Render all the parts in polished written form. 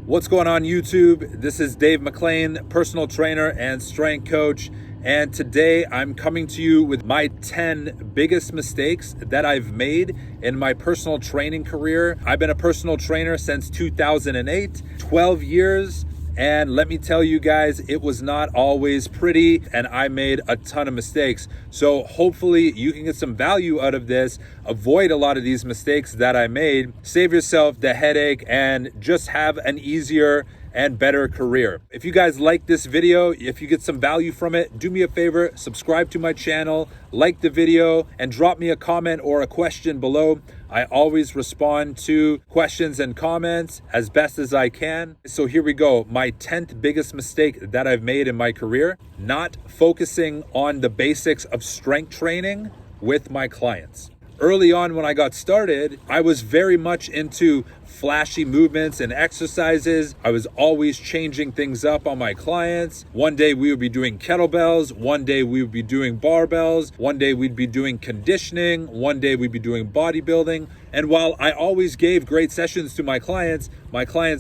What's going on YouTube? This is Dave MacLean, personal trainer and strength coach. And today I'm coming to you with my 10 biggest mistakes that I've made in my personal training career. I've been a personal trainer since 2008, 12 years. And let me tell you guys, it was not always pretty and I made a ton of mistakes. So hopefully you can get some value out of this, avoid a lot of these mistakes that I made, save yourself the headache and just have an easier and better career. If you guys like this video, if you get some value from it, do me a favor, subscribe to my channel, like the video, and drop me a comment or a question below. I always respond to questions and comments as best as I can. So here we go. My 10th biggest mistake that I've made in my career, not focusing on the basics of strength training with my clients. Early on when I got started, I was very much into flashy movements and exercises. I was always changing things up on my clients. One day we would be doing kettlebells. One day we would be doing barbells. One day we'd be doing conditioning. One day we'd be doing bodybuilding. And while I always gave great sessions to my clients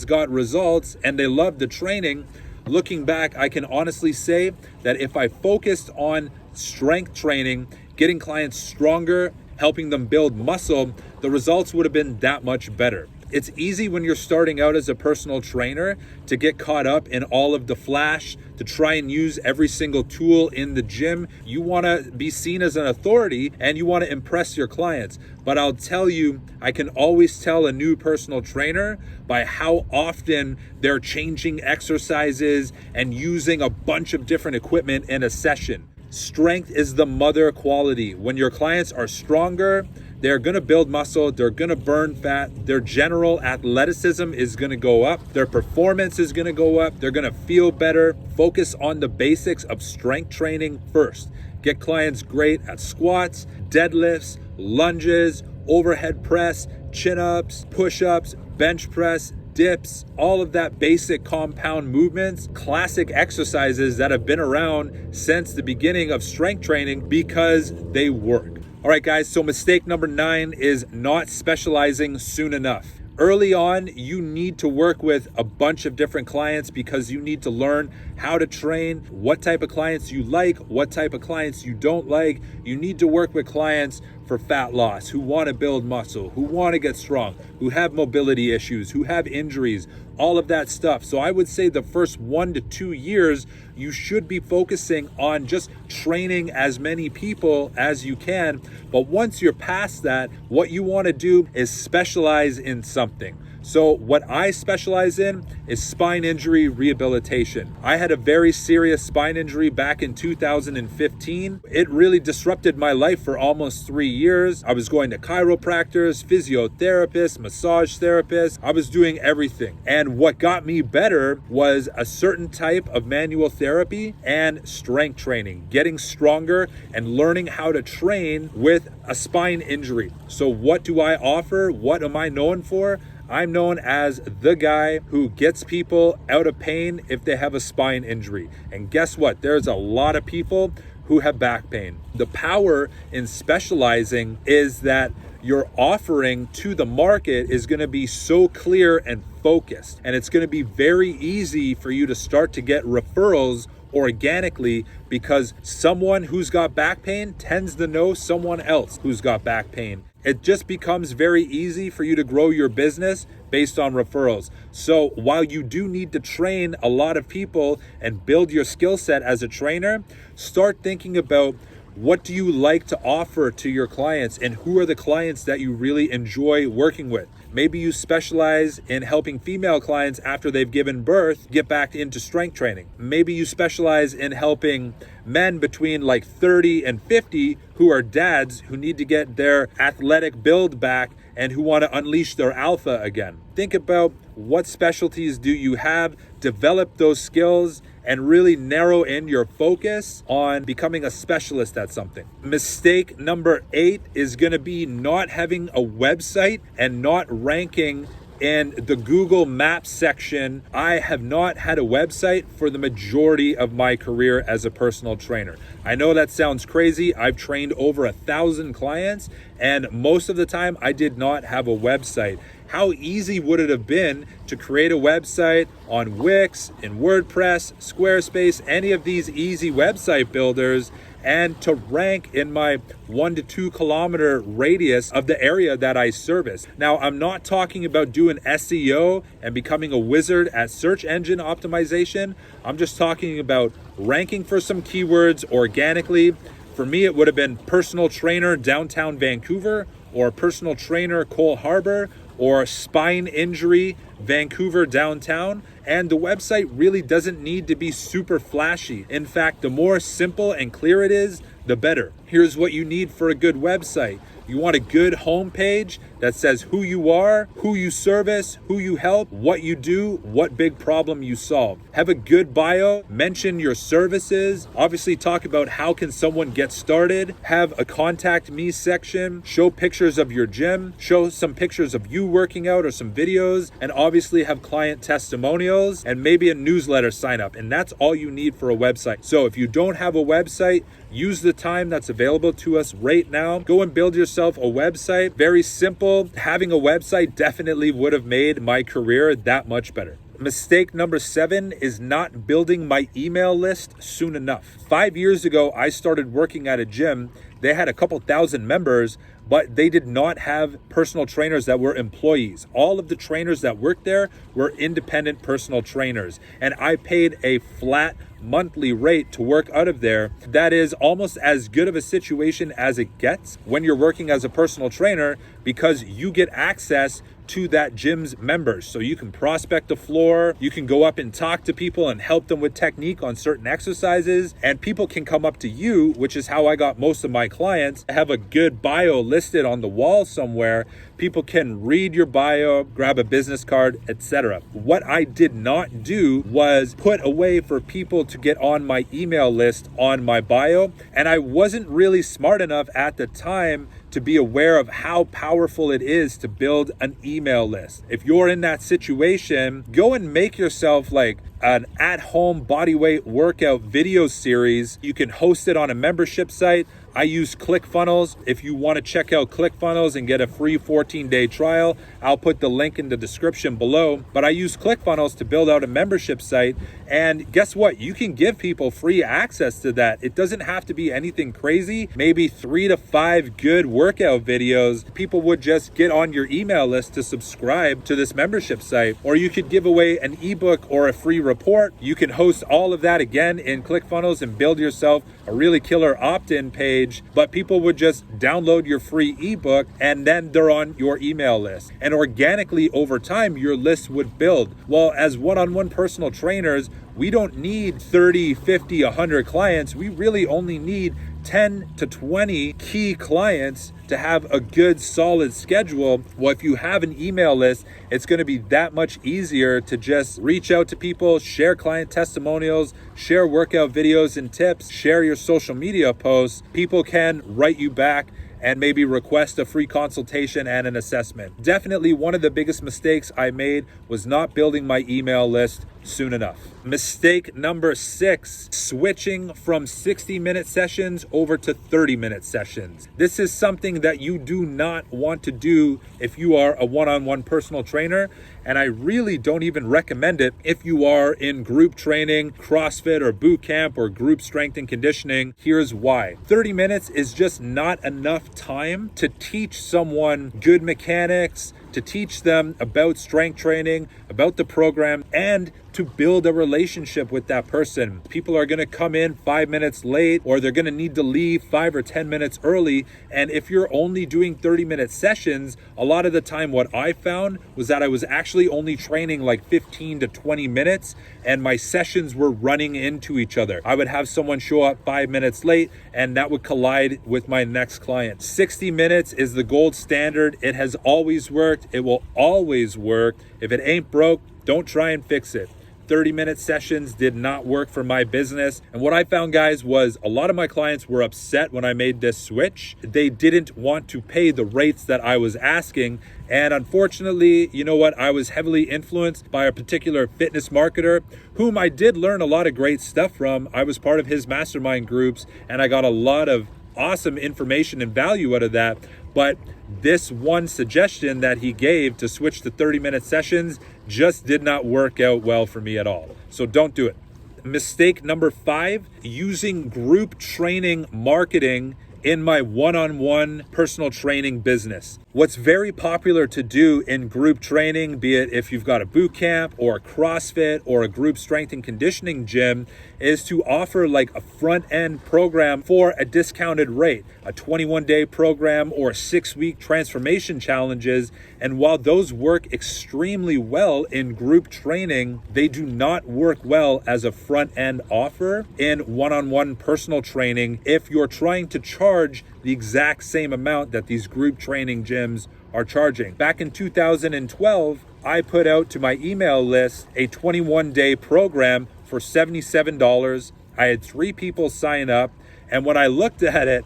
got results and they loved the training. Looking back, I can honestly say that if I focused on strength training, getting clients stronger, helping them build muscle, the results would have been that much better. It's easy when you're starting out as a personal trainer to get caught up in all of the flash, to try and use every single tool in the gym. You want to be seen as an authority and you want to impress your clients. But I'll tell you, I can always tell a new personal trainer by how often they're changing exercises and using a bunch of different equipment in a session. Strength is the mother quality. When your clients are stronger, they're going to build muscle, they're going to burn fat, their general athleticism is going to go up, their performance is going to go up, they're going to feel better. Focus on the basics of strength training first. Get clients great at squats, deadlifts, lunges, overhead press, chin-ups, push-ups, bench press, dips, all of that basic compound movements, classic exercises that have been around since the beginning of strength training because they work. All right, guys, so mistake number 9 is not specializing soon enough. Early on, you need to work with a bunch of different clients because you need to learn how to train, what type of clients you like, what type of clients you don't like. You need to work with clients for fat loss, who want to build muscle, who want to get strong, who have mobility issues, who have injuries, all of that stuff. So I would say the first 1 to 2 years, you should be focusing on just training as many people as you can. But once you're past that, what you want to do is specialize in something. So what I specialize in is spine injury rehabilitation. I had a very serious spine injury back in 2015. It really disrupted my life for almost 3 years. I was going to chiropractors, physiotherapists, massage therapists. I was doing everything. And what got me better was a certain type of manual therapy and strength training, getting stronger and learning how to train with a spine injury. So what do I offer? What am I known for? I'm known as the guy who gets people out of pain if they have a spine injury. And guess what? There's a lot of people who have back pain. The power in specializing is that your offering to the market is going to be so clear and focused. And it's going to be very easy for you to start to get referrals organically because someone who's got back pain tends to know someone else who's got back pain. It just becomes very easy for you to grow your business based on referrals. So while you do need to train a lot of people and build your skill set as a trainer, start thinking about what do you like to offer to your clients and who are the clients that you really enjoy working with. Maybe you specialize in helping female clients after they've given birth get back into strength training. Maybe you specialize in helping men between like 30 and 50 who are dads who need to get their athletic build back and who want to unleash their alpha again. Think about what specialties do you have, develop those skills, and really narrow in your focus on becoming a specialist at something. Mistake number 8 is going to be not having a website and not ranking in the Google Maps section. I have not had a website for the majority of my career as a personal trainer. I know that sounds crazy. I've trained over 1,000 clients, and most of the time I did not have a website. How easy would it have been to create a website on Wix, in WordPress, Squarespace, any of these easy website builders, and to rank in my 1 to 2 kilometer radius of the area that I service. Now, I'm not talking about doing SEO and becoming a wizard at search engine optimization. I'm just talking about ranking for some keywords organically. For me, it would have been personal trainer downtown Vancouver, or personal trainer Cole Harbour, or spine injury Vancouver downtown. And the website really doesn't need to be super flashy. In fact, the more simple and clear it is, the better. Here's what you need for a good website. You want a good homepage that says who you are, who you service, who you help, what you do, what big problem you solve. Have a good bio, mention your services, obviously talk about how can someone get started, have a contact me section, show pictures of your gym, show some pictures of you working out or some videos, and obviously have client testimonials and maybe a newsletter sign up. And that's all you need for a website. So if you don't have a website, use the time that's available to us right now. Go and build yourself a website. Very simple. Having a website definitely would have made my career that much better. Mistake number 7 is not building my email list soon enough. 5 years ago, I started working at a gym. They had a couple thousand members, but they did not have personal trainers that were employees. All of the trainers that worked there were independent personal trainers. And I paid a flat monthly rate to work out of there. That is almost as good of a situation as it gets when you're working as a personal trainer, because you get access to that gym's members. So you can prospect the floor, you can go up and talk to people and help them with technique on certain exercises, and people can come up to you, which is how I got most of my clients. I have a good bio listed on the wall somewhere. People can read your bio, grab a business card, etc. What I did not do was put a way for people to get on my email list on my bio, and I wasn't really smart enough at the time to be aware of how powerful it is to build an email list. If you're in that situation, go and make yourself like an at-home bodyweight workout video series. You can host it on a membership site. I use ClickFunnels. If you want to check out ClickFunnels and get a free 14-day trial, I'll put the link in the description below. But I use ClickFunnels to build out a membership site. And guess what? You can give people free access to that. It doesn't have to be anything crazy. Maybe 3 to 5 good workout videos. People would just get on your email list to subscribe to this membership site. Or you could give away an ebook or a free report. You can host all of that again in ClickFunnels and build yourself a really killer opt-in page. But people would just download your free ebook and then they're on your email list. And organically over time, your list would build. Well, as one-on-one personal trainers, we don't need 30, 50, 100 clients. We really only need 10 to 20 key clients to have a good solid schedule. Well, if you have an email list, it's going to be that much easier to just reach out to people, share client testimonials, share workout videos and tips, share your social media posts. People can write you back and maybe request a free consultation and an assessment. Definitely one of the biggest mistakes I made was not building my email list soon enough. Mistake number 6, switching from 60-minute sessions over to 30-minute sessions. This is something that you do not want to do if you are a one-on-one personal trainer, and I really don't even recommend it if you are in group training, CrossFit or boot camp or group strength and conditioning. Here's why. 30 minutes is just not enough time to teach someone good mechanics, to teach them about strength training, about the program, and to build a relationship with that person. People are going to come in 5 minutes late, or they're going to need to leave 5 or 10 minutes early. And if you're only doing 30-minute sessions, a lot of the time what I found was that I was actually only training like 15 to 20 minutes, and my sessions were running into each other. I would have someone show up 5 minutes late, and that would collide with my next client. 60 minutes is the gold standard. It has always worked. It will always work. If it ain't broke, don't try and fix it. 30-minute sessions did not work for my business. And what I found, guys, was a lot of my clients were upset when I made this switch. They didn't want to pay the rates that I was asking. And unfortunately, you know what? I was heavily influenced by a particular fitness marketer whom I did learn a lot of great stuff from. I was part of his mastermind groups and I got a lot of awesome information and value out of that. But this one suggestion that he gave to switch to 30-minute sessions just did not work out well for me at all. So don't do it. Mistake number 5, using group training marketing in my one-on-one personal training business. What's very popular to do in group training, be it if you've got a boot camp or a CrossFit or a group strength and conditioning gym, is to offer like a front-end program for a discounted rate, a 21-day program or 6-week transformation challenges. And while those work extremely well in group training, they do not work well as a front-end offer in one-on-one personal training if you're trying to charge the exact same amount that these group training gyms are charging. Back in 2012, I put out to my email list a 21-day program for $77. I had 3 people sign up, and when I looked at it,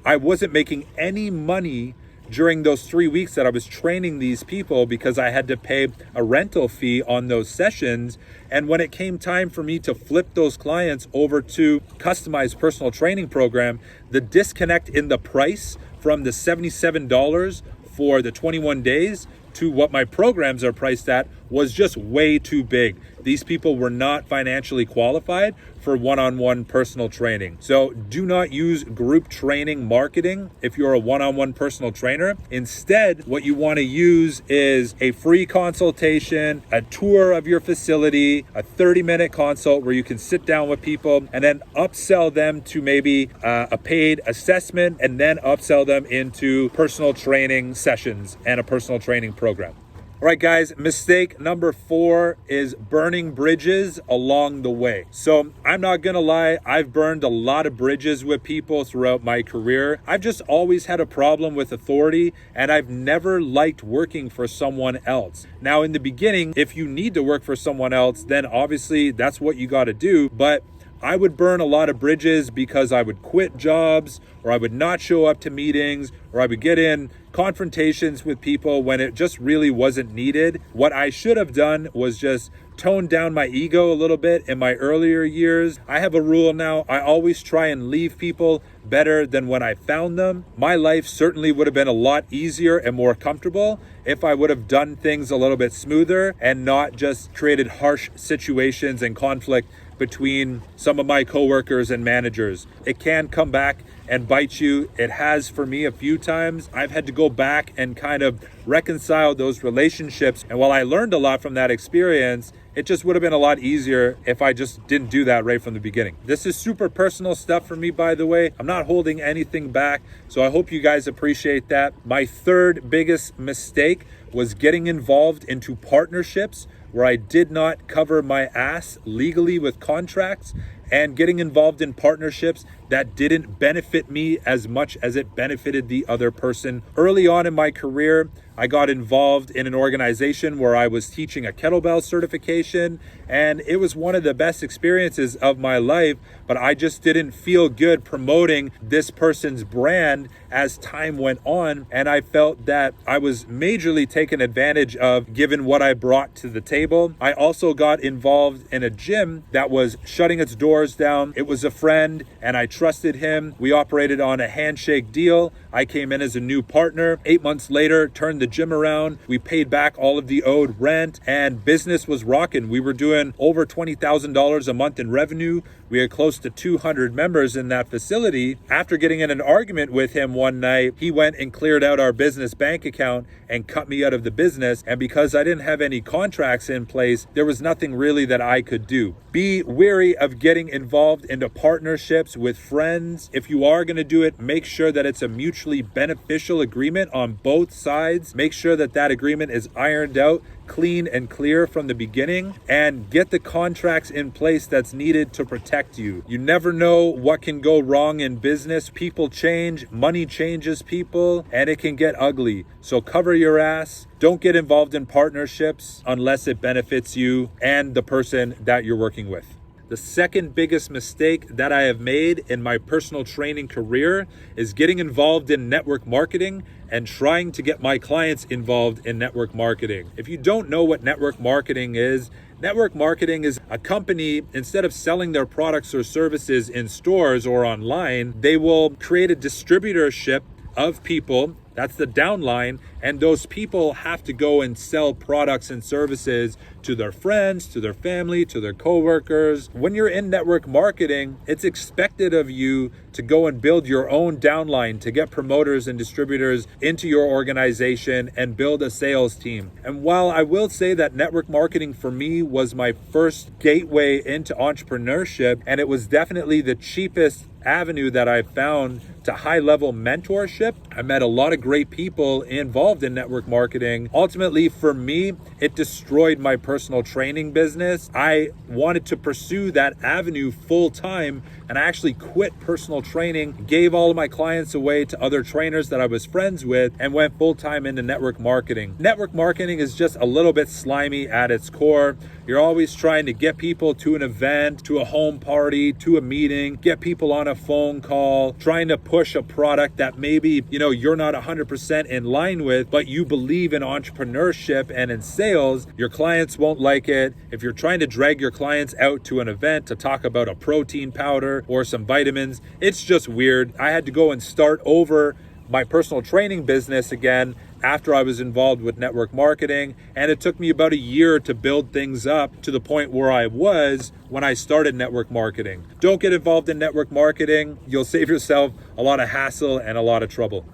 I wasn't making any money during those 3 weeks that I was training these people because I had to pay a rental fee on those sessions. And when it came time for me to flip those clients over to customized personal training program, the disconnect in the price from the $77 for the 21 days to what my programs are priced at was just way too big. These people were not financially qualified for one-on-one personal training. So do not use group training marketing if you're a one-on-one personal trainer. Instead, what you want to use is a free consultation, a tour of your facility, a 30-minute consult where you can sit down with people and then upsell them to maybe a paid assessment, and then upsell them into personal training sessions and a personal training program. All right, guys, mistake number 4 is burning bridges along the way. So I'm not gonna lie, I've burned a lot of bridges with people throughout my career. I've just always had a problem with authority, and I've never liked working for someone else. Now, in the beginning, if you need to work for someone else, then obviously that's what you gotta do. But I would burn a lot of bridges because I would quit jobs, or I would not show up to meetings, or I would get in confrontations with people when it just really wasn't needed. What I should have done was just tone down my ego a little bit in my earlier years. I have a rule now. I always try and leave people better than when I found them. My life certainly would have been a lot easier and more comfortable if I would have done things a little bit smoother and not just created harsh situations and conflict between some of my coworkers and managers. It can come back and bite you. It has for me a few times. I've had to go back and kind of reconcile those relationships. And while I learned a lot from that experience, it just would have been a lot easier if I just didn't do that right from the beginning. This is super personal stuff for me, by the way. I'm not holding anything back, so I hope you guys appreciate that. My 3rd biggest mistake was getting involved into partnerships where I did not cover my ass legally with contracts, and getting involved in partnerships that didn't benefit me as much as it benefited the other person. Early on in my career, I got involved in an organization where I was teaching a kettlebell certification, and it was one of the best experiences of my life, but I just didn't feel good promoting this person's brand as time went on, and I felt that I was majorly taken advantage of given what I brought to the table. I also got involved in a gym that was shutting its doors down. It was a friend, and I trusted him. We operated on a handshake deal. I came in as a new partner. 8 months later, turned the gym around. We paid back all of the owed rent, and business was rocking. We were doing over $20,000 a month in revenue. We had close to 200 members in that facility. After getting in an argument with him one night, he went and cleared out our business bank account and cut me out of the business. And because I didn't have any contracts in place, there was nothing really that I could do. Be wary of getting involved into partnerships with friends. If you are going to do it, make sure that it's a mutually beneficial agreement on both sides. Make sure that that agreement is ironed out, clean and clear from the beginning, and get the contracts in place that's needed to protect you. You never know what can go wrong in business. People change, money changes people, and it can get ugly. So cover your ass. Don't get involved in partnerships unless it benefits you and the person that you're working with. The second biggest mistake that I have made in my personal training career is getting involved in network marketing and trying to get my clients involved in network marketing. If you don't know what network marketing is a company, instead of selling their products or services in stores or online, they will create a distributorship of people That's the downline. And those people have to go and sell products and services to their friends, to their family, to their coworkers. When you're in network marketing, it's expected of you to go and build your own downline, to get promoters and distributors into your organization and build a sales team. And while I will say that network marketing for me was my first gateway into entrepreneurship, and it was definitely the cheapest avenue that I found to high-level mentorship, I met a lot of great people involved in network marketing. Ultimately, for me, it destroyed my personal training business. I wanted to pursue that avenue full-time, and I actually quit personal training, gave all of my clients away to other trainers that I was friends with, and went full-time into network marketing. Network marketing is just a little bit slimy at its core. You're always trying to get people to an event, to a home party, to a meeting, get people on a phone call, trying to push a product that maybe, you're not 100% in line with, but you believe in entrepreneurship and in sales. Your clients won't like it. If you're trying to drag your clients out to an event to talk about a protein powder or some vitamins, it's just weird. I had to go and start over my personal training business again after I was involved with network marketing, and it took me about a year to build things up to the point where I was when I started network marketing. Don't get involved in network marketing. You'll save yourself a lot of hassle and a lot of trouble.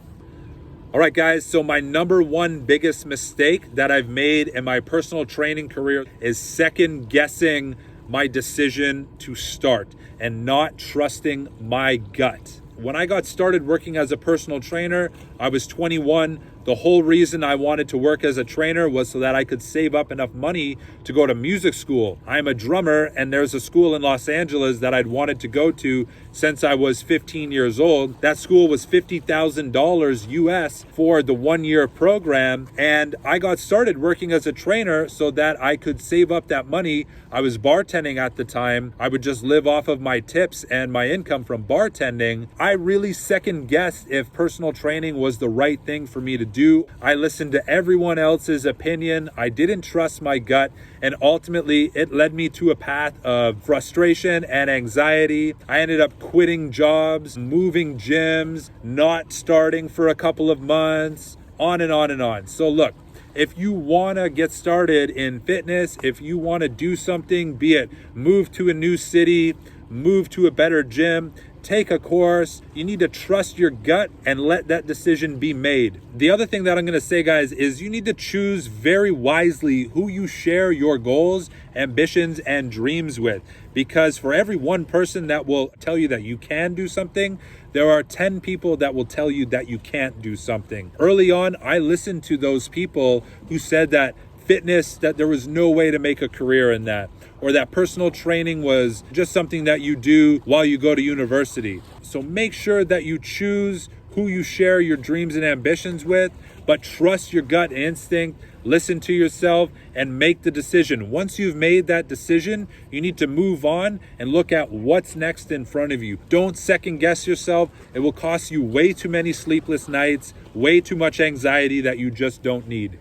All right, guys, so my number one biggest mistake that I've made in my personal training career is second guessing my decision to start and not trusting my gut. When I got started working as a personal trainer, I was 21. The whole reason I wanted to work as a trainer was so that I could save up enough money to go to music school. I'm a drummer, and there's a school in Los Angeles that I'd wanted to go to since I was 15 years old. That school was $50,000 US for the 1-year program, and I got started working as a trainer so that I could save up that money. I was bartending at the time. I would just live off of my tips and my income from bartending. I really second guessed if personal training was the right thing for me to do. I listened to everyone else's opinion. I didn't trust my gut, and ultimately it led me to a path of frustration and anxiety. I ended up quitting jobs, moving gyms, not starting for a couple of months, on and on and on. So look, if you want to get started in fitness, if you want to do something, be it move to a new city, move to a better gym, take a course, you need to trust your gut and let that decision be made. The other thing that I'm going to say, guys, is you need to choose very wisely who you share your goals, ambitions, and dreams with. Because for every one person that will tell you that you can do something, there are 10 people that will tell you that you can't do something. Early on, I listened to those people who said that fitness, that there was no way to make a career in that, or that personal training was just something that you do while you go to university. So make sure that you choose who you share your dreams and ambitions with, but trust your gut instinct, listen to yourself, and make the decision. Once you've made that decision, you need to move on and look at what's next in front of you. Don't second guess yourself. It will cost you way too many sleepless nights, way too much anxiety that you just don't need.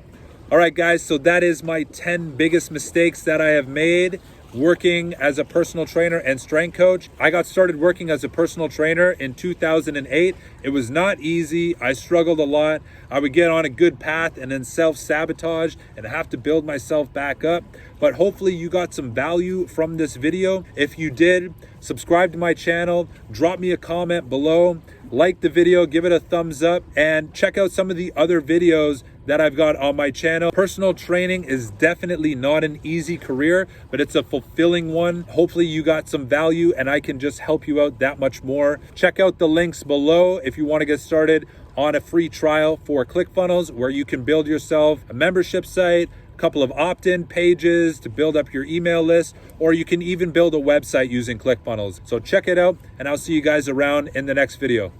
All right, guys, so that is my 10 biggest mistakes that I have made working as a personal trainer and strength coach. I got started working as a personal trainer in 2008. It was not easy. I struggled a lot. I would get on a good path and then self-sabotage and have to build myself back up. But hopefully you got some value from this video. If you did, subscribe to my channel, drop me a comment below, like the video, give it a thumbs up, and check out some of the other videos that I've got on my channel. Personal training is definitely not an easy career, but it's a fulfilling one. Hopefully you got some value and I can just help you out that much more. Check out the links below if you want to get started on a free trial for ClickFunnels, where you can build yourself a membership site, a couple of opt-in pages to build up your email list, or you can even build a website using ClickFunnels. So check it out, and I'll see you guys around in the next video.